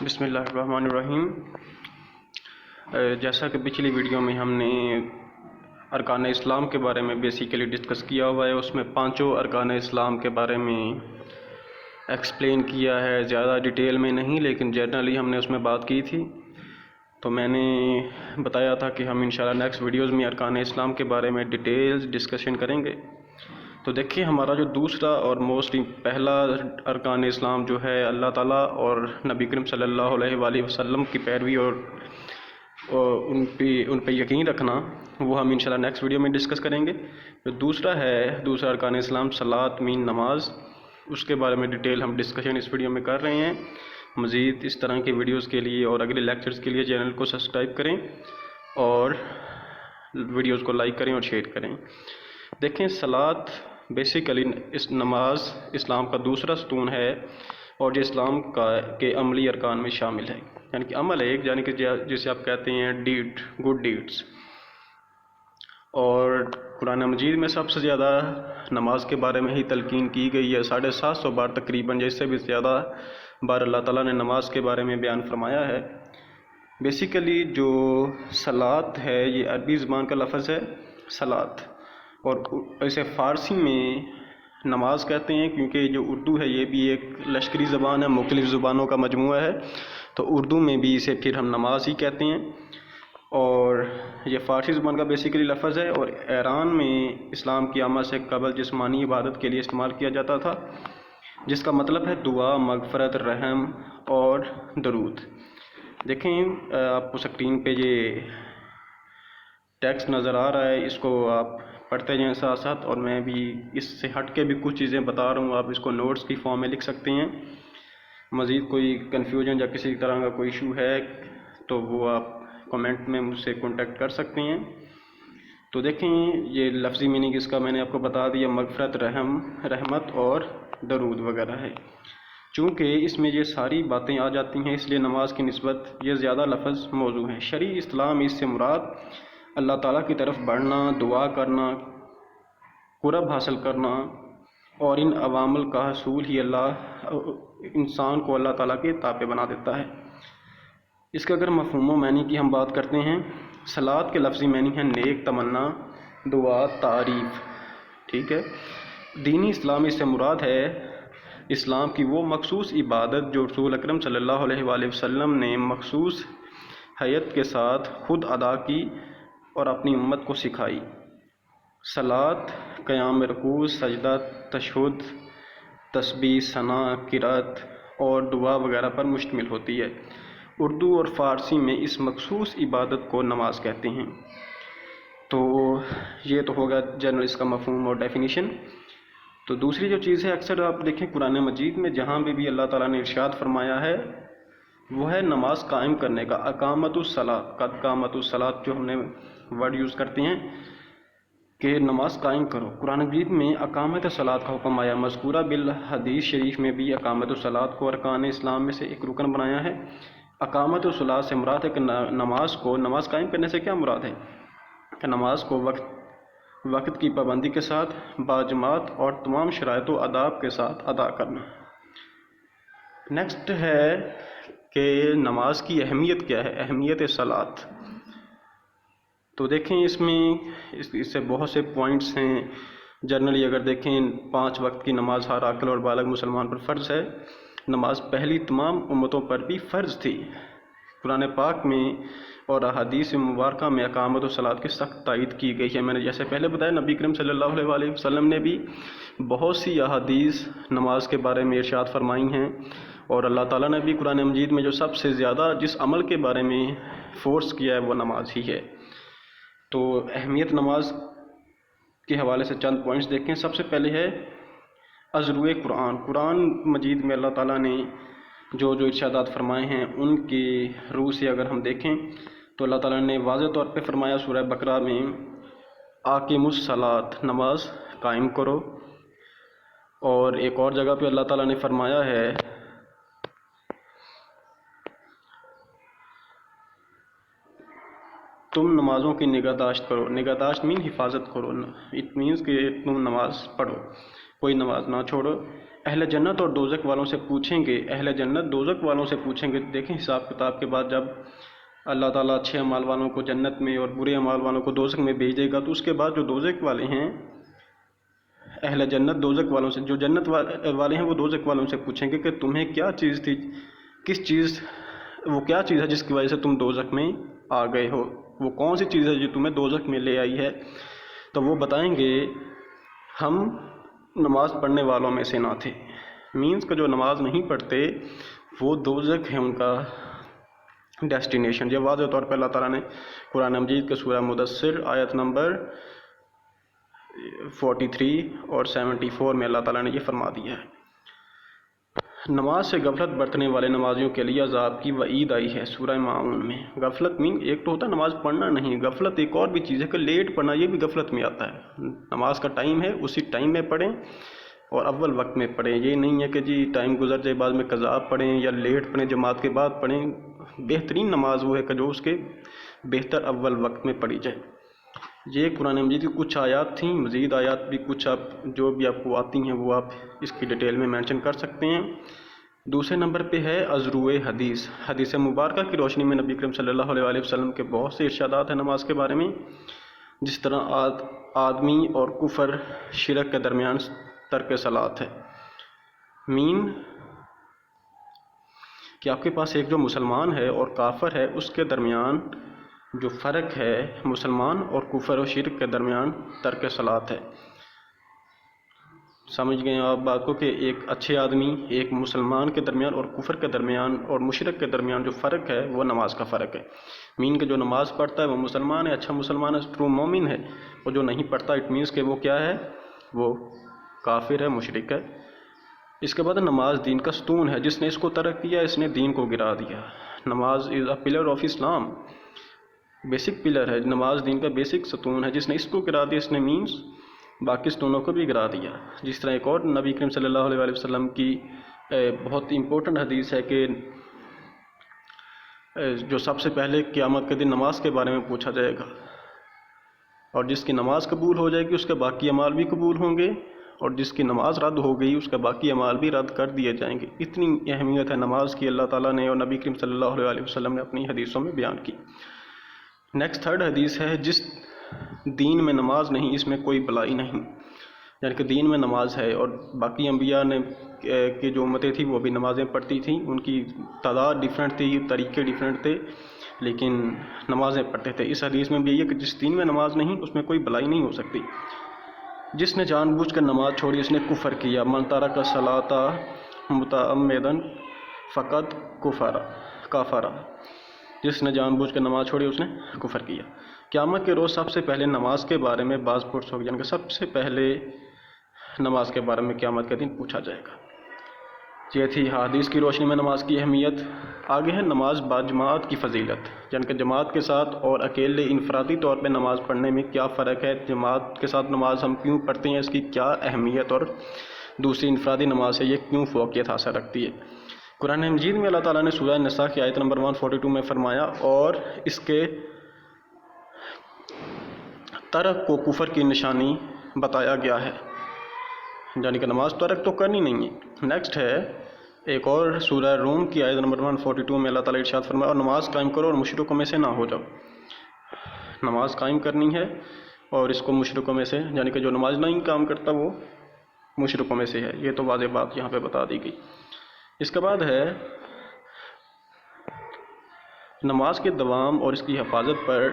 بسم اللہ الرحمن الرحیم۔ جیسا کہ پچھلی ویڈیو میں ہم نے ارکان اسلام کے بارے میں بیسیکلی ڈسکس کیا ہوا ہے، اس میں پانچوں ارکان اسلام کے بارے میں ایکسپلین کیا ہے، زیادہ ڈیٹیل میں نہیں لیکن جنرلی ہم نے اس میں بات کی تھی۔ تو میں نے بتایا تھا کہ ہم انشاءاللہ نیکسٹ ویڈیوز میں ارکان اسلام کے بارے میں ڈیٹیلز ڈسکشن کریں گے۔ تو دیکھیں، ہمارا جو دوسرا اور موسٹلی پہلا ارکان اسلام جو ہے اللہ تعالیٰ اور نبی کریم صلی اللہ علیہ وآلہ وسلم کی پیروی اور ان پہ یقین رکھنا، وہ ہم انشاءاللہ نیکسٹ ویڈیو میں ڈسکس کریں گے۔ جو دوسرا ارکان اسلام صلاۃ مین نماز، اس کے بارے میں ڈیٹیل ہم ڈسکشن اس ویڈیو میں کر رہے ہیں۔ مزید اس طرح کی ویڈیوز کے لیے اور اگلے لیکچرز کے لیے چینل کو سبسکرائب کریں اور ویڈیوز کو لائک کریں اور شیئر کریں۔ دیکھیں، صلاۃ بیسیکلی اس نماز اسلام کا دوسرا ستون ہے اور جو اسلام کے عملی ارکان میں شامل ہے، یعنی کہ عمل ہے، یعنی کہ جسے آپ کہتے ہیں ڈیڈ، گڈ ڈیڈز۔ اور قرآن مجید میں سب سے زیادہ نماز کے بارے میں ہی تلقین کی گئی ہے، 750 بار تقریباً، جس سے بھی زیادہ بار اللہ تعالیٰ نے نماز کے بارے میں بیان فرمایا ہے۔ بیسیکلی جو صلاۃ ہے، یہ عربی زبان کا لفظ ہے صلاۃ، اور اسے فارسی میں نماز کہتے ہیں، کیونکہ جو اردو ہے یہ بھی ایک لشکری زبان ہے، مختلف زبانوں کا مجموعہ ہے، تو اردو میں بھی اسے پھر ہم نماز ہی کہتے ہیں۔ اور یہ فارسی زبان کا بیسیکلی لفظ ہے، اور ایران میں اسلام کی آمد سے قبل جسمانی عبادت کے لیے استعمال کیا جاتا تھا، جس کا مطلب ہے دعا، مغفرت، رحم اور درود۔ دیکھیں، آپ کو سکرین پہ یہ ٹیکسٹ نظر آ رہا ہے، اس کو آپ پڑھتے جائیں ساتھ ساتھ، اور میں بھی اس سے ہٹ کے بھی کچھ چیزیں بتا رہا ہوں، آپ اس کو نوٹس کی فارم میں لکھ سکتے ہیں۔ مزید کوئی کنفیوژن یا کسی طرح کا کوئی ایشو ہے تو وہ آپ کمنٹ میں مجھ سے کانٹیکٹ کر سکتے ہیں۔ تو دیکھیں، یہ لفظی میننگ اس کا میں نے آپ کو بتا دیا، مغفرت، رحم، رحمت اور درود وغیرہ ہے۔ چونکہ اس میں یہ ساری باتیں آ جاتی ہیں، اس لیے نماز کی نسبت یہ زیادہ لفظ موضوع ہیں۔ شرعی اصطلاح میں اس سے مراد اللہ تعالیٰ کی طرف بڑھنا، دعا کرنا، قرب حاصل کرنا، اور ان عوامل کا حصول ہی انسان کو اللہ تعالیٰ کے تابع بنا دیتا ہے۔ اس کے اگر مفہوم و معنی کی ہم بات کرتے ہیں، صلاۃ کے لفظی معنی ہے نیک تمنا، دعا، تعریف، ٹھیک ہے۔ دینی اسلام اس سے مراد ہے اسلام کی وہ مخصوص عبادت جو رسول اکرم صلی اللہ علیہ وآلہ وسلم نے مخصوص حیت کے ساتھ خود ادا کی اور اپنی امت کو سکھائی۔ صلاۃ قیام رکوع، سجدہ، تشہد، تسبیح، ثنا، قرأت اور دعا وغیرہ پر مشتمل ہوتی ہے۔ اردو اور فارسی میں اس مخصوص عبادت کو نماز کہتے ہیں۔ تو یہ تو ہوگا جنرل اس کا مفہوم اور ڈیفینیشن۔ تو دوسری جو چیز ہے، اکثر آپ دیکھیں قرآن مجید میں جہاں بھی اللہ تعالیٰ نے ارشاد فرمایا ہے وہ ہے نماز قائم کرنے کا، اقامت الصلاۃ، قد قامت الصلاۃ جو ہم نے ورڈ یوز کرتے ہیں کہ نماز قائم کرو۔ قرآن مجید میں اقامت الصلاۃ کا حکم آیا، مذکورہ بالحدیث شریف میں بھی اقامت الصلاۃ کو ارکان اسلام میں سے ایک رکن بنایا ہے۔ اقامت الصلاۃ سے مراد ہے کہ نماز قائم کرنے سے کیا مراد ہے کہ نماز کو وقت کی پابندی کے ساتھ، باجماعت اور تمام شرائط و آداب کے ساتھ ادا کرنا۔ نیکسٹ ہے کہ نماز کی اہمیت کیا ہے، اہمیت صلاۃ۔ تو دیکھیں، اس میں اس سے بہت سے پوائنٹس ہیں۔ جنرلی اگر دیکھیں، 5 وقت کی نماز ہر عاقل اور بالغ مسلمان پر فرض ہے۔ نماز پہلی تمام امتوں پر بھی فرض تھی۔ قرآن پاک میں اور احادیث مبارکہ میں اقامت الصلاۃ کی سخت تائید کی گئی ہے۔ میں نے جیسے پہلے بتایا، نبی کریم صلی اللہ علیہ وآلہ وسلم نے بھی بہت سی احادیث نماز کے بارے میں ارشاد فرمائی ہیں، اور اللہ تعالیٰ نے بھی قرآن مجید میں جو سب سے زیادہ جس عمل کے بارے میں فورس کیا ہے وہ نماز ہی ہے۔ تو اہمیت نماز کے حوالے سے چند پوائنٹس دیکھیں۔ سب سے پہلے ہے ازروع قرآن۔ قرآن مجید میں اللہ تعالیٰ نے جو ارشادات فرمائے ہیں ان کی روح سے اگر ہم دیکھیں تو اللہ تعالیٰ نے واضح طور پہ فرمایا سورہ بقرہ میں، اقیموا الصلاۃ، نماز قائم کرو۔ اور ایک اور جگہ پہ اللہ تعالیٰ نے فرمایا ہے تم نمازوں کی نگہداشت کرو۔ نگہداشت مین حفاظت کرو، اٹ مینس کہ تم نماز پڑھو، کوئی نماز نہ چھوڑو۔ اہل جنت اور دوزخ والوں سے پوچھیں گے، اہل جنت دوزخ والوں سے پوچھیں گے. دیکھیں حساب کتاب کے بعد جب اللہ تعالیٰ اچھے اعمال والوں کو جنت میں اور برے اعمال والوں کو دوزخ میں بھیج دے گا، تو اس کے بعد جو دوزخ والے ہیں، اہل جنت دوزخ والوں سے، جو جنت والے ہیں وہ دوزخ والوں سے پوچھیں گے کہ تمہیں کیا چیز تھی، کس چیز، وہ کیا چیز ہے جس کی وجہ سے تم دوزخ میں آ گئے ہو، وہ کون سی چیز ہے جو تمہیں دوزخ میں لے آئی ہے. تو وہ بتائیں گے ہم نماز پڑھنے والوں میں سے نہ تھے. مینس کہ جو نماز نہیں پڑھتے وہ دوزخ ہے ان کا ڈیسٹینیشن. یہ واضح طور پہ اللہ تعالیٰ نے قرآن مجید کے سورہ مدثر آیت نمبر 43 اور 74 میں اللہ تعالیٰ نے یہ فرما دیا ہے. نماز سے غفلت برتنے والے نمازیوں کے لیے عذاب کی وعید آئی ہے سورہ ماعون میں. غفلت ایک تو ہوتا ہے نماز پڑھنا نہیں، غفلت ایک اور بھی چیز ہے کہ لیٹ پڑھنا، یہ بھی غفلت میں آتا ہے. نماز کا ٹائم ہے، اسی ٹائم میں پڑھیں اور اول وقت میں پڑھیں. یہ نہیں ہے کہ جی ٹائم گزر جائے بعد میں قضا پڑھیں یا لیٹ پڑھیں، جماعت کے بعد پڑھیں. بہترین نماز وہ ہے کہ جو اس کے بہتر اول وقت میں پڑھی جائے. یہ قرآن مجید کی کچھ آیات تھیں، مزید آیات بھی کچھ آپ جو بھی آپ کو آتی ہیں وہ آپ اس کی ڈیٹیل میں مینشن کر سکتے ہیں. دوسرے نمبر پہ ہے ازروع حدیث. حدیث مبارکہ کی روشنی میں نبی کریم صلی اللہ علیہ وسلم کے بہت سے ارشادات ہیں نماز کے بارے میں. جس طرح آدمی اور کفر شرک کے درمیان ترک صلاۃ ہے. مین کہ آپ کے پاس ایک جو مسلمان ہے اور کافر ہے اس کے درمیان جو فرق ہے، مسلمان اور کفر و شرک کے درمیان ترک صلاۃ ہے. سمجھ گئے آپ بات کو کہ ایک اچھے آدمی، ایک مسلمان کے درمیان اور کفر کے درمیان اور مشرک کے درمیان جو فرق ہے وہ نماز کا فرق ہے. مین کہ جو نماز پڑھتا ہے وہ مسلمان ہے، اچھا مسلمان ہے، ٹرو مومن ہے. اور جو نہیں پڑھتا اٹ مینس کہ وہ کیا ہے، وہ کافر ہے، مشرک ہے. اس کے بعد نماز دین کا ستون ہے. جس نے اس کو ترک کیا اس نے دین کو گرا دیا. نماز is a pillar of Islam, basic pillar ہے. نماز دین کا بیسک ستون ہے. جس نے اس کو گرا دیا اس نے مینس باقی ستونوں کو بھی گرا دیا. جس طرح ایک اور نبی کریم صلی اللہ علیہ وسلم کی بہت امپورٹنٹ حدیث ہے کہ جو سب سے پہلے قیامت کے دن نماز کے بارے میں پوچھا جائے گا، اور جس کی نماز قبول ہو جائے گی اس کے باقی اعمال بھی قبول ہوں گے، اور جس کی نماز رد ہو گئی اس کے باقی اعمال بھی رد کر دیے جائیں گے. اتنی اہمیت ہے نماز کی اللہ تعالیٰ نے اور نبی کریم صلی اللہ علیہ وسلم نے اپنی حدیثوں میں بیان کی. نیکسٹ تھرڈ حدیث ہے جس دین میں نماز نہیں اس میں کوئی بلائی نہیں. یعنی کہ دین میں نماز ہے اور باقی انبیاء نے کہ جو امتیں تھیں وہ بھی نمازیں پڑھتی تھیں، ان کی تعداد ڈیفرنٹ تھی، طریقے ڈیفرنٹ تھے، لیکن نمازیں پڑھتے تھے. اس حدیث میں بھی یہ کہ جس دین میں نماز نہیں اس میں کوئی بلائی نہیں ہو سکتی. جس نے جان بوجھ کر نماز چھوڑی اس نے کفر کیا. من ترک الصلاۃ متعمدا فقد کفر. جس نے جان بوجھ کر نماز چھوڑی اس نے کفر کیا. قیامت کے روز سب سے پہلے نماز کے بارے میں بعض پرس ہوگی، یعنی کہ سب سے پہلے نماز کے بارے میں قیامت کے دن پوچھا جائے گا. یہ تھی حدیث کی روشنی میں نماز کی اہمیت. آگے ہے نماز با جماعت کی فضیلت، یعنی کہ جماعت کے ساتھ اور اکیلے انفرادی طور پہ نماز پڑھنے میں کیا فرق ہے، جماعت کے ساتھ نماز ہم کیوں پڑھتے ہیں، اس کی کیا اہمیت، اور دوسری انفرادی نماز سے یہ کیوں فوقیت حاصل رکھتی ہے. قرآن مجید میں اللہ تعالیٰ نے سورہ النساء کی آیت نمبر 142 میں فرمایا اور اس کے ترک کو کفر کی نشانی بتایا گیا ہے، یعنی کہ نماز ترک تو کرنی نہیں ہے. نیکسٹ ہے ایک اور سورہ روم کی آیت نمبر 142 میں اللہ تعالیٰ ارشاد فرمایا اور نماز قائم کرو اور مشرکوں میں سے نہ ہو جاؤ. نماز قائم کرنی ہے اور اس کو مشرکوں میں سے، یعنی کہ جو نماز نہیں قائم کرتا وہ مشرکوں میں سے ہے. یہ تو واضح بات یہاں پہ بتا دی گئی. اس کے بعد ہے نماز کے دوام اور اس کی حفاظت پر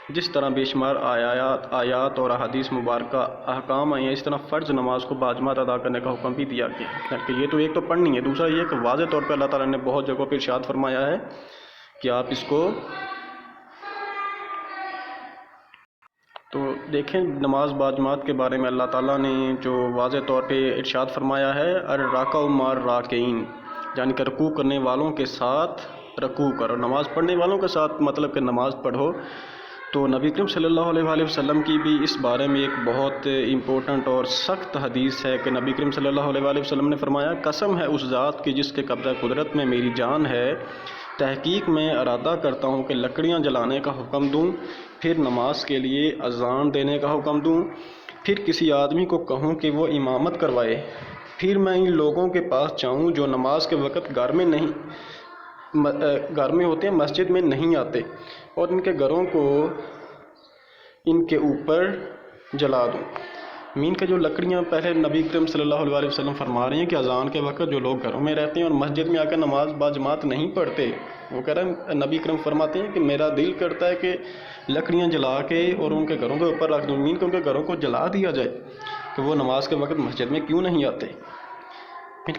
جس طرح بے شمار آیات اور احادیث مبارکہ احکام آئے ہیں، اس طرح فرض نماز کو باجماعت ادا کرنے کا حکم بھی دیا گیا ہے. کہ یہ تو ایک تو پڑھنی ہے، دوسرا یہ کہ واضح طور پہ اللہ تعالیٰ نے بہت جگہوں پہ ارشاد فرمایا ہے کہ آپ اس کو تو دیکھیں. نماز باجماعت کے بارے میں اللہ تعالیٰ نے جو واضح طور پہ ارشاد فرمایا ہے الراکع مع الراکعین، یعنی کہ رکوع کرنے والوں کے ساتھ رکوع کرو. نماز پڑھنے والوں کے ساتھ مطلب کہ نماز پڑھو. تو نبی کریم صلی اللہ علیہ وسلم کی بھی اس بارے میں ایک بہت امپورٹنٹ اور سخت حدیث ہے کہ نبی کریم صلی اللہ علیہ وسلم نے فرمایا قسم ہے اس ذات کی جس کے قبضہ قدرت میں میری جان ہے، تحقیق میں ارادہ کرتا ہوں کہ لکڑیاں جلانے کا حکم دوں، پھر نماز کے لیے اذان دینے کا حکم دوں، پھر کسی آدمی کو کہوں کہ وہ امامت کروائے، پھر میں ان لوگوں کے پاس جاؤں جو نماز کے وقت گھر میں ہوتے ہیں، مسجد میں نہیں آتے، اور ان کے گھروں کو ان کے اوپر جلا دوں۔ مین کا جو لکڑیاں پہلے نبی کریم صلی اللہ علیہ وسلم فرما رہے ہیں کہ اذان کے وقت جو لوگ گھروں میں رہتے ہیں اور مسجد میں آ کر نماز باجماعت نہیں پڑھتے، وہ کہہ رہے ہیں، نبی کریم فرماتے ہیں کہ میرا دل کرتا ہے کہ لکڑیاں جلا کے اور ان کے گھروں کے اوپر رکھ دوں، مین کہ ان کے گھروں کو جلا دیا جائے کہ وہ نماز کے وقت مسجد میں کیوں نہیں آتے۔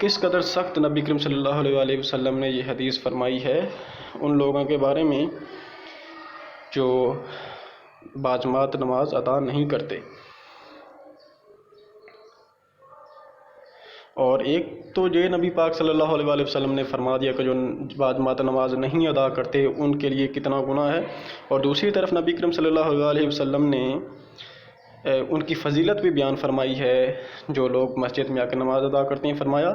کس قدر سخت نبی کریم صلی اللہ علیہ وسلم نے یہ حدیث فرمائی ہے ان لوگوں کے بارے میں جو باجماعت نماز ادا نہیں کرتے۔ اور ایک تو یہ نبی پاک صلی اللہ علیہ وسلم نے فرما دیا کہ جو باجماعت نماز نہیں ادا کرتے ان کے لیے کتنا گناہ ہے، اور دوسری طرف نبی کریم صلی اللہ علیہ وسلم نے ان کی فضیلت بھی بیان فرمائی ہے جو لوگ مسجد میں آ کے نماز ادا کرتے ہیں۔ فرمایا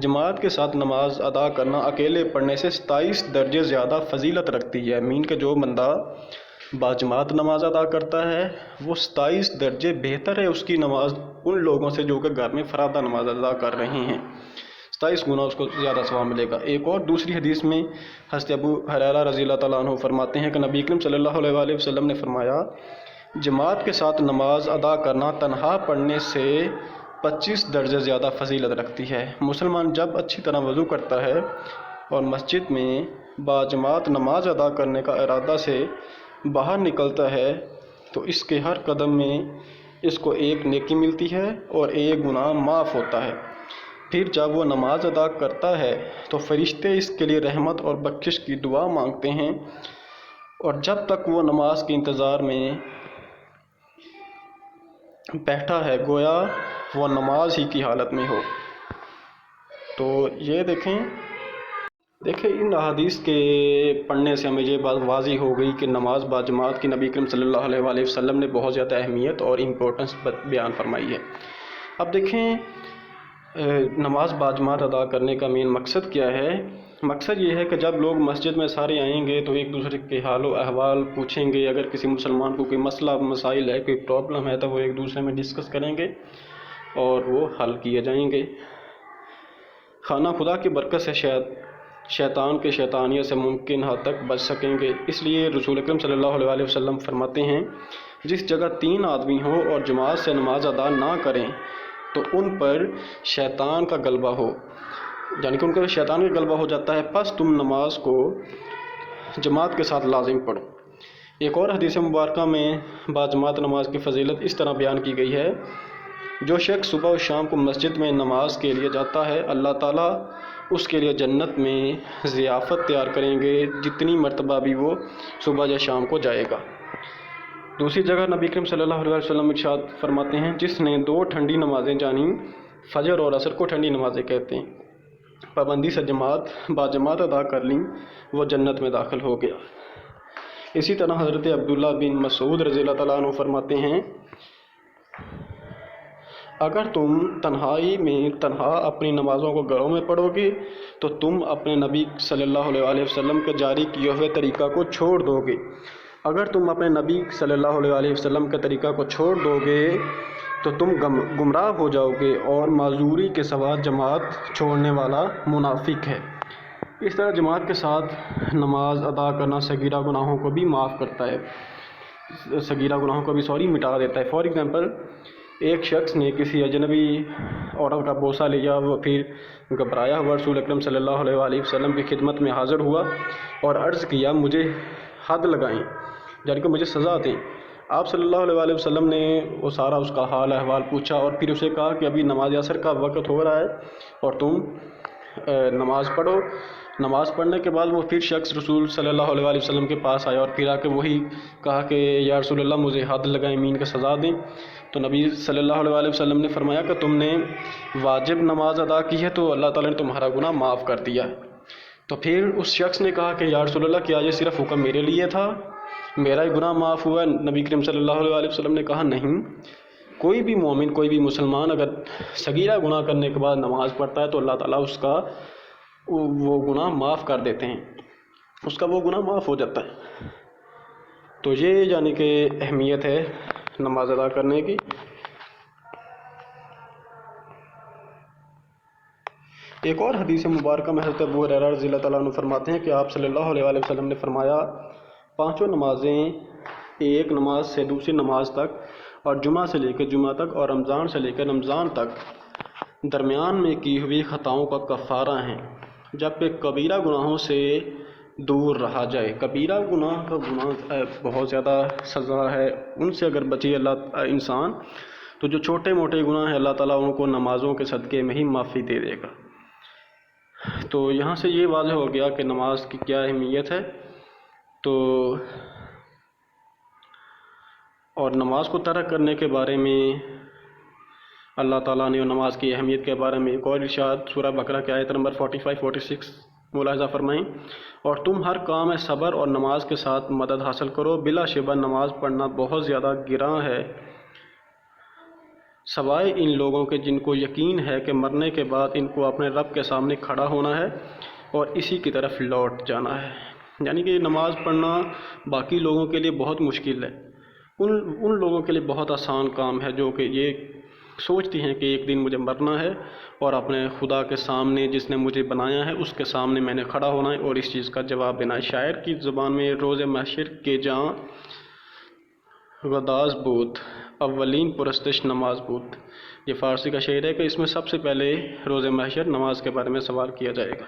جماعت کے ساتھ نماز ادا کرنا اکیلے پڑھنے سے 27 درجے زیادہ فضیلت رکھتی ہے۔ مین کہ جو بندہ باجماعت نماز ادا کرتا ہے وہ 27 درجے بہتر ہے اس کی نماز ان لوگوں سے جو کہ گھر میں فرادہ نماز ادا کر رہے ہیں، 27 گنا اس کو زیادہ ثواب ملے گا۔ ایک اور دوسری حدیث میں حضرت ابو ہریرہ رضی اللہ تعالیٰ عنہ فرماتے ہیں کہ نبی کریم صلی اللہ علیہ وسلم نے فرمایا جماعت کے ساتھ نماز ادا کرنا تنہا پڑھنے سے 25 درجے زیادہ فضیلت رکھتی ہے۔ مسلمان جب اچھی طرح وضو کرتا ہے اور مسجد میں باجماعت نماز ادا کرنے کا ارادہ سے باہر نکلتا ہے تو اس کے ہر قدم میں اس کو ایک نیکی ملتی ہے اور ایک گناہ معاف ہوتا ہے۔ پھر جب وہ نماز ادا کرتا ہے تو فرشتے اس کے لیے رحمت اور بخشش کی دعا مانگتے ہیں، اور جب تک وہ نماز کے انتظار میں بیٹھا ہے گویا وہ نماز ہی کی حالت میں ہو۔ تو یہ دیکھیں ان احادیث کے پڑھنے سے ہمیں یہ بات واضح ہو گئی کہ نماز باجماعت کی نبی کریم صلی اللہ علیہ وسلم نے بہت زیادہ اہمیت اور امپورٹنس بیان فرمائی ہے۔ اب دیکھیں نماز باجماعت ادا کرنے کا مین مقصد کیا ہے؟ مقصد یہ ہے کہ جب لوگ مسجد میں سارے آئیں گے تو ایک دوسرے کے حال و احوال پوچھیں گے، اگر کسی مسلمان کو کوئی مسئلہ مسائل ہے، کوئی پرابلم ہے تو وہ ایک دوسرے میں ڈسکس کریں گے اور وہ حل کیے جائیں گے۔ خانہ خدا کی برکت سے شیطان کے شیطانیت سے ممکن حد تک بچ سکیں گے۔ اس لیے رسول اکرم صلی اللہ علیہ وسلم فرماتے ہیں جس جگہ 3 آدمی ہو اور جماعت سے نماز ادا نہ کریں تو ان پر شیطان کا غلبہ ہو، یعنی کہ ان کا شیطان کا غلبہ ہو جاتا ہے، پس تم نماز کو جماعت کے ساتھ لازم پڑھو۔ ایک اور حدیث مبارکہ میں باجماعت نماز کی فضیلت اس طرح بیان کی گئی ہے جو شخص صبح و شام کو مسجد میں نماز کے لیے جاتا ہے اللہ تعالیٰ اس کے لیے جنت میں ضیافت تیار کریں گے جتنی مرتبہ بھی وہ صبح یا شام کو جائے گا۔ دوسری جگہ نبی کریم صلی اللہ علیہ وسلم ارشاد فرماتے ہیں جس نے 2 ٹھنڈی نمازیں جانی، فجر اور عصر کو ٹھنڈی نمازیں کہتے ہیں، پابندی سے باجماعت ادا کر لیں وہ جنت میں داخل ہو گیا۔ اسی طرح حضرت عبداللہ بن مسعود رضی اللہ تعالیٰ عنہ فرماتے ہیں اگر تم تنہائی میں تنہا اپنی نمازوں کو گھروں میں پڑھو گے تو تم اپنے نبی صلی اللہ علیہ وسلم کے جاری کیے ہوئے طریقہ کو چھوڑ دو گے۔ اگر تم اپنے نبی صلی اللہ علیہ وسلم کے طریقہ کو چھوڑ دو گے تو تم گمراہ ہو جاؤ گے، اور معذوری کے سوا جماعت چھوڑنے والا منافق ہے۔ اس طرح جماعت کے ساتھ نماز ادا کرنا صغیرہ گناہوں کو بھی معاف کرتا ہے، صغیرہ گناہوں کو بھی مٹا دیتا ہے۔ فار ایگزامپل ایک شخص نے کسی اجنبی عورت کا بوسہ لیا، وہ پھر گھبرایا ہوا رسول اکرم صلی اللہ علیہ وسلم کی خدمت میں حاضر ہوا اور عرض کیا مجھے حد لگائیں، یعنی کہ مجھے سزا دیں۔ آپ صلی اللہ علیہ وسلم نے وہ سارا اس کا حال احوال پوچھا اور پھر اسے کہا کہ ابھی نماز عصر کا وقت ہو رہا ہے اور تم نماز پڑھو۔ نماز پڑھنے کے بعد وہ پھر شخص رسول صلی اللہ علیہ وسلم کے پاس آیا اور پھر آ کے وہی کہا کہ یا رسول اللہ مجھے حد لگائیں، مین کا سزا دیں۔ تو نبی صلی اللہ علیہ وسلم نے فرمایا کہ تم نے واجب نماز ادا کی ہے تو اللہ تعالیٰ نے تمہارا گناہ معاف کر دیا ہے۔ تو پھر اس شخص نے کہا کہ یا رسول اللہ کیا یہ صرف حکم میرے لیے تھا، میرا ہی گناہ معاف ہوا ہے؟ نبی کریم صلی اللہ علیہ وسلم نے کہا نہیں، کوئی بھی مومن کوئی بھی مسلمان اگر صغیرہ گناہ کرنے کے بعد نماز پڑھتا ہے تو اللہ تعالیٰ اس کا وہ گناہ معاف کر دیتے ہیں، اس کا وہ گناہ معاف ہو جاتا ہے۔ تو یہ یعنی کہ اہمیت ہے نماز ادا کرنے کی۔ ایک اور حدیث مبارکہ میں حضرت ابو ہریرہ رضی اللہ تعالیٰ عنہ فرماتے ہیں کہ آپ صلی اللہ علیہ وآلہ وسلم نے فرمایا، پانچوں نمازیں ایک نماز سے دوسری نماز تک اور جمعہ سے لے کے جمعہ تک اور رمضان سے لے کے رمضان تک درمیان میں کی ہوئی خطاؤں کا کفارہ ہیں، جب کہ کبیرہ گناہوں سے دور رہا جائے۔ کبیرہ گناہ کا گناہ بہت زیادہ سزا ہے، ان سے اگر بچے انسان تو جو چھوٹے موٹے گناہ ہیں اللہ تعالیٰ ان کو نمازوں کے صدقے میں ہی معافی دے دے گا۔ تو یہاں سے یہ واضح ہو گیا کہ نماز کی کیا اہمیت ہے۔ تو اور نماز کو ترک کرنے کے بارے میں اللہ تعالیٰ نے نماز کی اہمیت کے بارے میں ایک اور ارشاد سورہ بقرہ کی آیت نمبر 45-46 ملاحظہ فرمائیں، اور تم ہر کام میں صبر اور نماز کے ساتھ مدد حاصل کرو، بلا شبہ نماز پڑھنا بہت زیادہ گراں ہے، سوائے ان لوگوں کے جن کو یقین ہے کہ مرنے کے بعد ان کو اپنے رب کے سامنے کھڑا ہونا ہے اور اسی کی طرف لوٹ جانا ہے۔ یعنی کہ نماز پڑھنا باقی لوگوں کے لیے بہت مشکل ہے، ان لوگوں کے لیے بہت آسان کام ہے جو کہ یہ سوچتی ہیں کہ ایک دن مجھے مرنا ہے اور اپنے خدا کے سامنے جس نے مجھے بنایا ہے اس کے سامنے میں نے کھڑا ہونا ہے اور اس چیز کا جواب دینا ہے۔ شاعر کی زبان میں روز محشر کے جاں غداز بود، اولین پرستش نماز بود، یہ فارسی کا شعر ہے کہ اس میں سب سے پہلے روز محشر نماز کے بارے میں سوال کیا جائے گا۔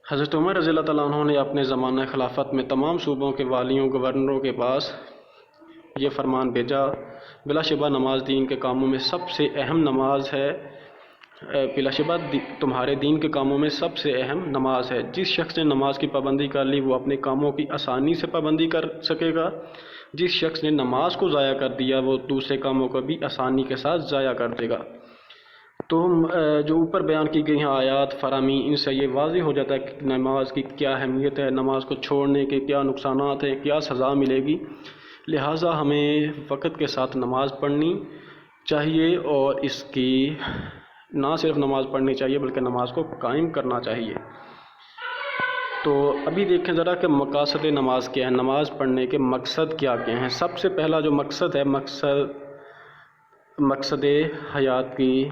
حضرت عمر رضی اللہ تعالیٰ عنہ نے اپنے زمانہ خلافت میں تمام صوبوں کے والیوں گورنروں کے پاس یہ فرمان بھیجا، بلا شبہ نماز دین کے کاموں میں سب سے اہم نماز ہے، بلا شبہ تمہارے دین کے کاموں میں سب سے اہم نماز ہے۔ جس شخص نے نماز کی پابندی کر لی وہ اپنے کاموں کی آسانی سے پابندی کر سکے گا، جس شخص نے نماز کو ضائع کر دیا وہ دوسرے کاموں کو بھی آسانی کے ساتھ ضائع کر دے گا۔ تو جو اوپر بیان کی گئی ہیں آیات فرامی، ان سے یہ واضح ہو جاتا ہے کہ نماز کی کیا اہمیت ہے، نماز کو چھوڑنے کے کیا نقصانات ہیں، کیا سزا ملے گی۔ لہٰذا ہمیں وقت کے ساتھ نماز پڑھنی چاہیے اور اس کی نہ صرف نماز پڑھنی چاہیے بلکہ نماز کو قائم کرنا چاہیے۔ تو ابھی دیکھیں ذرا کہ مقاصد نماز کیا ہے، نماز پڑھنے کے مقصد کیا کیا ہیں۔ سب سے پہلا جو مقصد ہے، مقصد حیات کی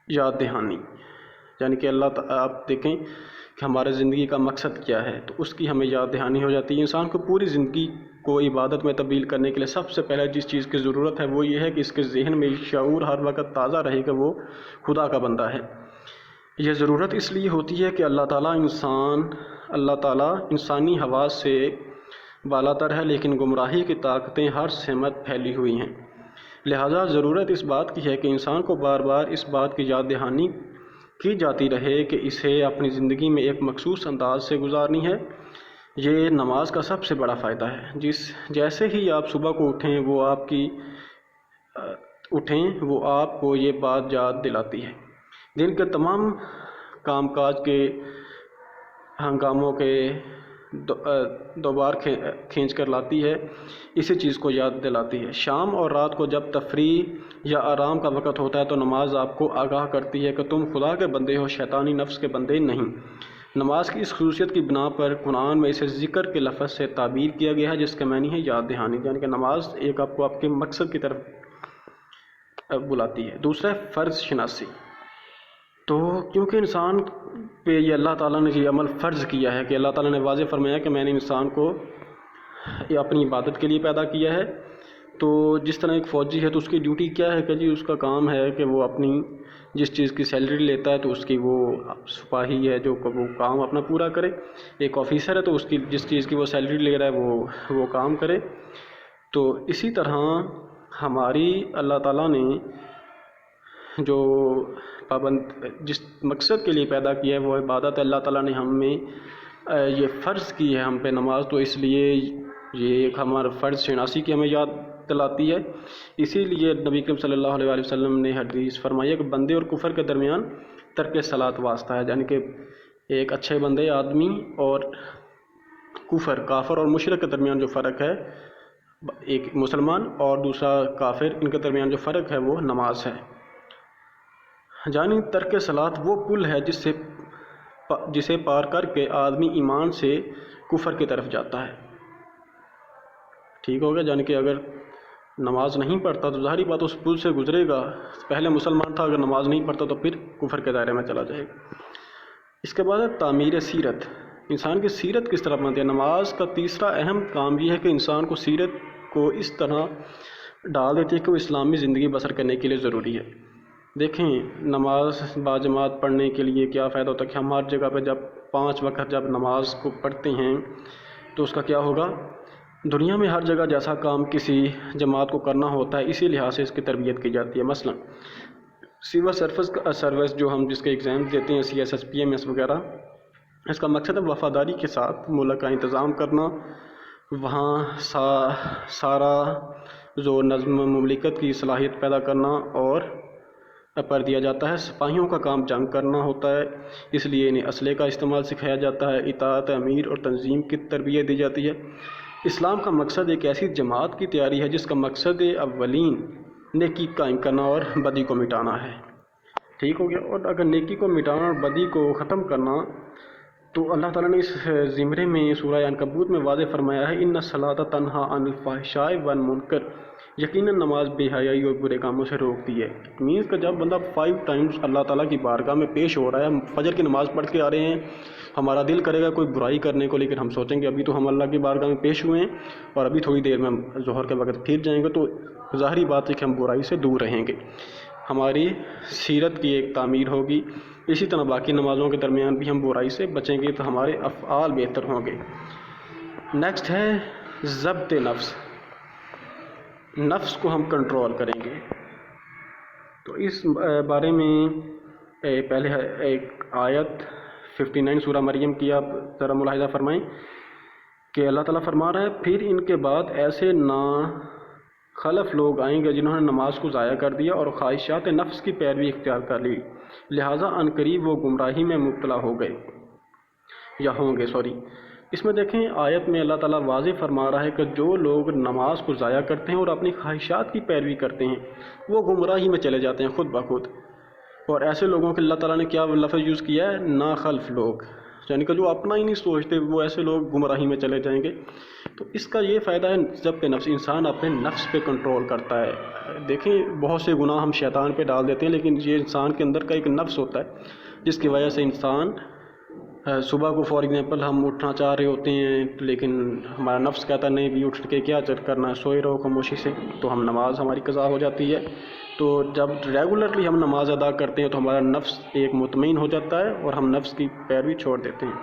یاد دہانی، یعنی کہ اللہ تعالیٰ آپ دیکھیں کہ ہمارے زندگی کا مقصد کیا ہے تو اس کی ہمیں یاد دہانی ہو جاتی ہے۔ انسان کو پوری زندگی کو عبادت میں تبدیل کرنے کے لیے سب سے پہلے جس چیز کی ضرورت ہے وہ یہ ہے کہ اس کے ذہن میں شعور ہر وقت تازہ رہے کہ وہ خدا کا بندہ ہے۔ یہ ضرورت اس لیے ہوتی ہے کہ اللہ تعالیٰ انسانی حواس سے بالا تر ہے، لیکن گمراہی کی طاقتیں ہر سمت پھیلی ہوئی ہیں۔ لہٰذا ضرورت اس بات کی ہے کہ انسان کو بار بار اس بات کی یاد دہانی کی جاتی رہے کہ اسے اپنی زندگی میں ایک مخصوص انداز سے گزارنی ہے۔ یہ نماز کا سب سے بڑا فائدہ ہے۔ جیسے ہی آپ صبح کو اٹھیں وہ آپ کو یہ بات یاد دلاتی ہے، دن کے تمام کام کاج کے ہنگاموں کے دوبار کھینچ کر لاتی ہے، اسی چیز کو یاد دلاتی ہے۔ شام اور رات کو جب تفریح یا آرام کا وقت ہوتا ہے تو نماز آپ کو آگاہ کرتی ہے کہ تم خدا کے بندے ہو، شیطانی نفس کے بندے نہیں۔ نماز کی اس خصوصیت کی بنا پر قرآن میں اسے ذکر کے لفظ سے تعبیر کیا گیا ہے جس کا معنی ہے یاد دہانی، یعنی کہ نماز ایک آپ کو آپ کے مقصد کی طرف بلاتی ہے۔ دوسرا ہے فرض شناسی۔ تو کیونکہ انسان پہ یہ اللہ تعالیٰ نے یہ عمل فرض کیا ہے کہ اللہ تعالیٰ نے واضح فرمایا کہ میں نے انسان کو اپنی عبادت کے لیے پیدا کیا ہے، تو جس طرح ایک فوجی ہے تو اس کی ڈیوٹی کیا ہے کہ اس کا کام ہے کہ وہ اپنی جس چیز کی سیلری لیتا ہے تو اس کی وہ سپاہی ہے جو وہ کام اپنا پورا کرے، ایک آفیسر ہے تو اس کی جس چیز کی وہ سیلری لے رہا ہے وہ کام کرے۔ تو اسی طرح ہماری اللہ تعالیٰ نے جو جس مقصد کے لیے پیدا کیا ہے وہ عبادت اللہ تعالیٰ نے ہم میں یہ فرض کی ہے ہم پہ نماز، تو اس لیے یہ ایک ہمارا فرض شناسی کی ہمیں یاد دلاتی ہے۔ اسی لیے نبی کریم صلی اللہ علیہ وسلم نے حدیث فرمائی کہ بندے اور کفر کے درمیان ترک صلاۃ واسطہ ہے، یعنی کہ ایک اچھے بندے آدمی اور کافر اور مشرک کے درمیان جو فرق ہے، ایک مسلمان اور دوسرا کافر، ان کے درمیان جو فرق ہے وہ نماز ہے۔ یعنی ترک صلاۃ وہ پل ہے جسے پار کر کے آدمی ایمان سے کفر کی طرف جاتا ہے۔ ٹھیک ہوگا، یعنی کہ اگر نماز نہیں پڑھتا تو ظاہری بات اس پل سے گزرے گا، پہلے مسلمان تھا، اگر نماز نہیں پڑھتا تو پھر کفر کے دائرے میں چلا جائے گا۔ اس کے بعد ہے تعمیر سیرت، انسان کی سیرت کس طرح بنتی ہے۔ نماز کا تیسرا اہم کام یہ ہے کہ انسان کو سیرت کو اس طرح ڈال دیتی ہے کہ وہ اسلامی زندگی بسر کرنے کے لیے ضروری ہے۔ دیکھیں نماز باجماعت پڑھنے کے لیے کیا فائدہ ہوتا ہے کہ ہم ہر جگہ پہ جب 5 وقت جب نماز کو پڑھتے ہیں تو اس کا کیا ہوگا، دنیا میں ہر جگہ جیسا کام کسی جماعت کو کرنا ہوتا ہے اسی لحاظ سے اس کی تربیت کی جاتی ہے۔ مثلا سول سروس جو ہم جس کے ایگزام دیتے ہیں CSS PMS وغیرہ، اس کا مقصد ہے وفاداری کے ساتھ ملک کا انتظام کرنا، وہاں سارا جو نظم مملکت کی صلاحیت پیدا کرنا اور پر دیا جاتا ہے۔ سپاہیوں کا کام جنگ کرنا ہوتا ہے، اس لیے انہیں اسلحے کا استعمال سکھایا جاتا ہے، اطاعت امیر اور تنظیم کی تربیت دی جاتی ہے۔ اسلام کا مقصد ایک ایسی جماعت کی تیاری ہے جس کا مقصد اولین نیکی قائم کرنا اور بدی کو مٹانا ہے۔ ٹھیک ہو گیا۔ اور اگر نیکی کو مٹانا اور بدی کو ختم کرنا تو اللہ تعالیٰ نے اس زمرے میں سورہ عنکبوت میں واضح فرمایا ہے، ان الصلاۃ تنہی عن الفحشاء والمنکر، یقیناً نماز بے حیائی اور برے کاموں سے روکتی ہے۔ اٹ مینس کہ جب بندہ 5 ٹائمز اللہ تعالیٰ کی بارگاہ میں پیش ہو رہا ہے، فجر کی نماز پڑھ کے آ رہے ہیں، ہمارا دل کرے گا کوئی برائی کرنے کو، لیکن ہم سوچیں گے ابھی تو ہم اللہ کی بارگاہ میں پیش ہوئے ہیں اور ابھی تھوڑی دیر میں ظہر کے وقت پھر جائیں گے، تو ظاہری بات ہے کہ ہم برائی سے دور رہیں گے، ہماری سیرت کی ایک تعمیر ہوگی۔ اسی طرح باقی نمازوں کے درمیان بھی ہم برائی سے بچیں گے تو ہمارے افعال بہتر ہوں گے۔ نیکسٹ ہے ضبط نفس، نفس کو ہم کنٹرول کریں گے۔ تو اس بارے میں پہلے ایک آیت 59 سورہ مریم کی آپ ذرا ملاحظہ فرمائیں کہ اللہ تعالیٰ فرما رہا ہے، پھر ان کے بعد ایسے خلف لوگ آئیں گے جنہوں نے نماز کو ضائع کر دیا اور خواہشات نفس کی پیروی اختیار کر لی، لہٰذا عنقریب وہ گمراہی میں مبتلا ہوں گے۔ اس میں دیکھیں آیت میں اللہ تعالیٰ واضح فرما رہا ہے کہ جو لوگ نماز کو ضائع کرتے ہیں اور اپنی خواہشات کی پیروی کرتے ہیں وہ گمراہی میں چلے جاتے ہیں خود بخود۔ اور ایسے لوگوں کے اللہ تعالیٰ نے کیا لفظ یوز کیا ہے، ناخلف لوگ، یعنی کہ جو اپنا ہی نہیں سوچتے وہ ایسے لوگ گمراہی میں چلے جائیں گے۔ تو اس کا یہ فائدہ ہے ضبط نفس، انسان اپنے نفس پہ کنٹرول کرتا ہے۔ دیکھیں بہت سے گناہ ہم شیطان پہ ڈال دیتے ہیں، لیکن یہ انسان کے اندر کا ایک نفس ہوتا ہے جس کی وجہ سے انسان صبح کو فار ایگزامپل ہم اٹھنا چاہ رہے ہوتے ہیں لیکن ہمارا نفس کہتا ہے نہیں بھی اٹھ کے کیا کرنا ہے، سوئے رہو خاموشی سے، تو ہم نماز ہماری قضا ہو جاتی ہے۔ تو جب ریگولرلی ہم نماز ادا کرتے ہیں تو ہمارا نفس ایک مطمئن ہو جاتا ہے اور ہم نفس کی پیروی چھوڑ دیتے ہیں۔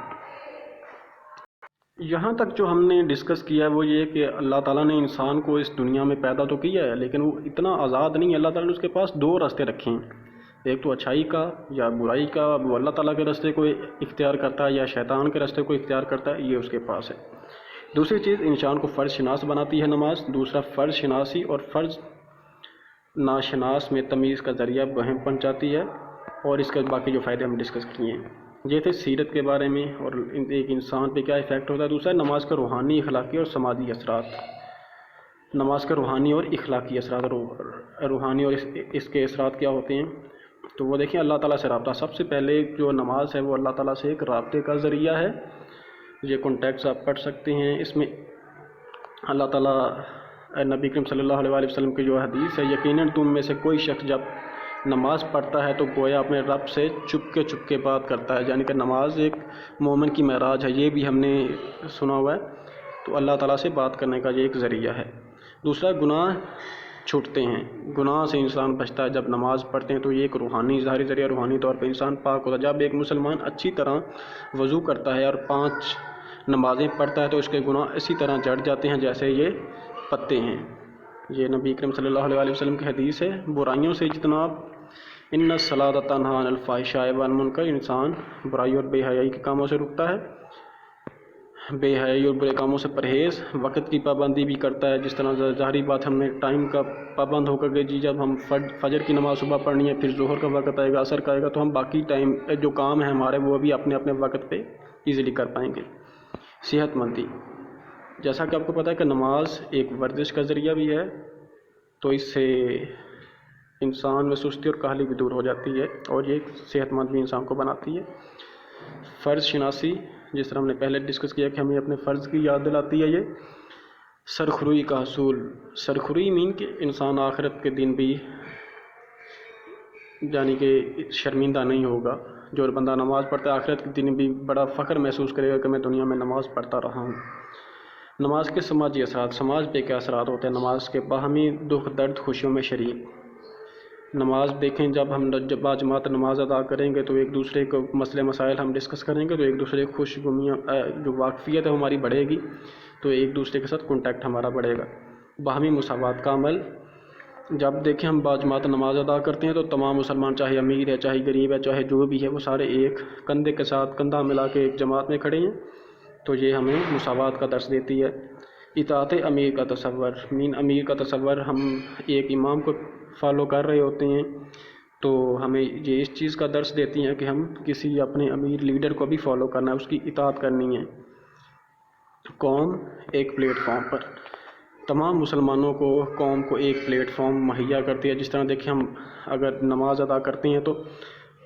یہاں تک جو ہم نے ڈسکس کیا ہے وہ یہ کہ اللہ تعالیٰ نے انسان کو اس دنیا میں پیدا تو کیا ہے لیکن وہ اتنا آزاد نہیں ہے۔ اللہ تعالیٰ نے اس کے پاس 2 راستے رکھے ہیں، ایک تو اچھائی کا یا برائی کا، وہ اللہ تعالیٰ کے راستے کو اختیار کرتا ہے یا شیطان کے راستے کو اختیار کرتا ہے، یہ اس کے پاس ہے۔ دوسری چیز انسان کو فرض شناس بناتی ہے نماز، دوسرا فرض شناسی اور فرض ناشناس میں تمیز کا ذریعہ وہم پہنچاتی ہے، اور اس کے باقی جو فائدے ہم ڈسکس کیے ہیں یہ تھے سیرت کے بارے میں اور ایک انسان پہ کیا ایفیکٹ ہوتا ہے۔ دوسرا نماز کا روحانی، اخلاقی اور سماجی اثرات، نماز کا روحانی اور اخلاقی اثرات، روحانی اور اس کے اثرات کیا ہوتے ہیں تو وہ دیکھیں اللہ تعالیٰ سے رابطہ۔ سب سے پہلے جو نماز ہے وہ اللہ تعالیٰ سے ایک رابطے کا ذریعہ ہے، یہ کانٹیکٹس آپ پڑھ سکتے ہیں۔ اس میں اللہ تعالیٰ نبی کریم صلی اللہ علیہ وسلم کی جو حدیث ہے، یقیناً تم میں سے کوئی شخص جب نماز پڑھتا ہے تو گویا اپنے رب سے چپ کے بات کرتا ہے، یعنی کہ نماز ایک مومن کی معراج ہے، یہ بھی ہم نے سنا ہوا ہے۔ تو اللہ تعالیٰ سے بات کرنے کا یہ ایک ذریعہ ہے۔ دوسرا گناہ چھوٹتے ہیں، گناہ سے انسان بچتا ہے جب نماز پڑھتے ہیں، تو یہ ایک روحانی ظاہری ذریعہ، روحانی طور پہ انسان پاک ہوتا ہے۔ جب ایک مسلمان اچھی طرح وضو کرتا ہے اور 5 نمازیں پڑھتا ہے تو اس کے گناہ اسی طرح جڑ جاتے ہیں جیسے یہ پتے ہیں۔ یہ نبی کریم صلی اللہ علیہ وسلم کی حدیث ہے۔ برائیوں سے اجتناب، ان الصلاۃ تنہی عن الفحشاء والمنکر، انسان برائی اور بے حیائی کے کاموں سے رکتا ہے، بے حیائی اور برے کاموں سے پرہیز، وقت کی پابندی بھی کرتا ہے، جس طرح ظاہری بات ہم نے ٹائم کا پابند ہو کر کے جب ہم فجر کی نماز صبح پڑھنی ہے، پھر ظہر کا وقت آئے گا، عصر کا آئے گا، تو ہم باقی ٹائم جو کام ہے ہمارے وہ بھی اپنے وقت پہ ایزیلی کر پائیں گے۔ صحت مندی، جیسا کہ آپ کو پتہ ہے کہ نماز ایک ورزش کا ذریعہ بھی ہے، تو اس سے انسان میں سستی اور کاہلی بھی دور ہو جاتی ہے اور یہ صحت مند بھی انسان کو بناتی ہے۔ فرض شناسی، جس طرح ہم نے پہلے ڈسکس کیا کہ ہمیں اپنے فرض کی یاد دلاتی ہے یہ۔ سرخروئی کا حصول. سرخروئی مین کہ انسان آخرت کے دن بھی یعنی کہ شرمندہ نہیں ہوگا. جو بندہ نماز پڑھتا ہے آخرت کے دن بھی بڑا فخر محسوس کرے گا کہ میں دنیا میں نماز پڑھتا رہا ہوں. نماز کے سماجی اثرات. سماج پہ کیا اثرات ہوتے ہیں نماز کے؟ باہمی دکھ درد خوشیوں میں شریک. نماز دیکھیں جب ہم باجماعت نماز ادا کریں گے تو ایک دوسرے کو مسئلے مسائل ہم ڈسکس کریں گے تو ایک دوسرے کی خوش غمیاں جو واقفیت ہے ہماری بڑھے گی تو ایک دوسرے کے ساتھ کانٹیکٹ ہمارا بڑھے گا. باہمی مساوات کا عمل. جب دیکھیں ہم باجماعت نماز ادا کرتے ہیں تو تمام مسلمان چاہے امیر ہے چاہے غریب ہے چاہے جو بھی ہے وہ سارے ایک کندھے کے ساتھ کندھا ملا کے ایک جماعت میں کھڑے ہیں تو یہ ہمیں مساوات کا درس دیتی ہے. اطاعت امیر کا تصور. مین امیر کا تصور ہم ایک امام کو فالو کر رہے ہوتے ہیں تو ہمیں یہ اس چیز کا درس دیتی ہیں کہ ہم کسی اپنے امیر لیڈر کو بھی فالو کرنا ہے، اس کی اطاعت کرنی ہے. قوم ایک پلیٹ فارم پر. تمام مسلمانوں کو قوم کو ایک پلیٹ فارم مہیا کرتی ہے. جس طرح دیکھیں ہم اگر نماز ادا کرتے ہیں تو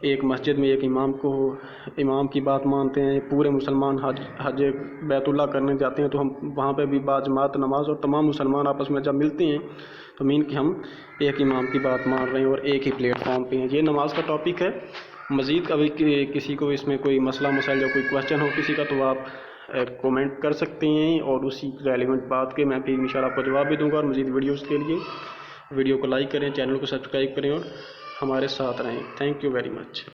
ایک مسجد میں ایک امام کی بات مانتے ہیں. پورے مسلمان حج بیت اللہ کرنے جاتے ہیں تو ہم وہاں پہ بھی باجماعت نماز اور تمام مسلمان آپس میں جب ملتے ہیں تو مین کہ ہم ایک امام کی بات مان رہے ہیں اور ایک ہی پلیٹ فارم پہ ہیں. یہ نماز کا ٹاپک ہے. مزید کبھی کسی کو اس میں کوئی مسئلہ مسائل یا کوئی کویشچن ہو کسی کا تو آپ کومنٹ کر سکتے ہیں اور اسی ریلیونٹ بات کے میں پھر انشاءاللہ آپ کو جواب بھی دوں گا. اور مزید ویڈیوز کے لیے ویڈیو کو لائک کریں، چینل کو سبسکرائب کریں اور ہمارے ساتھ رہیں. Thank you very much.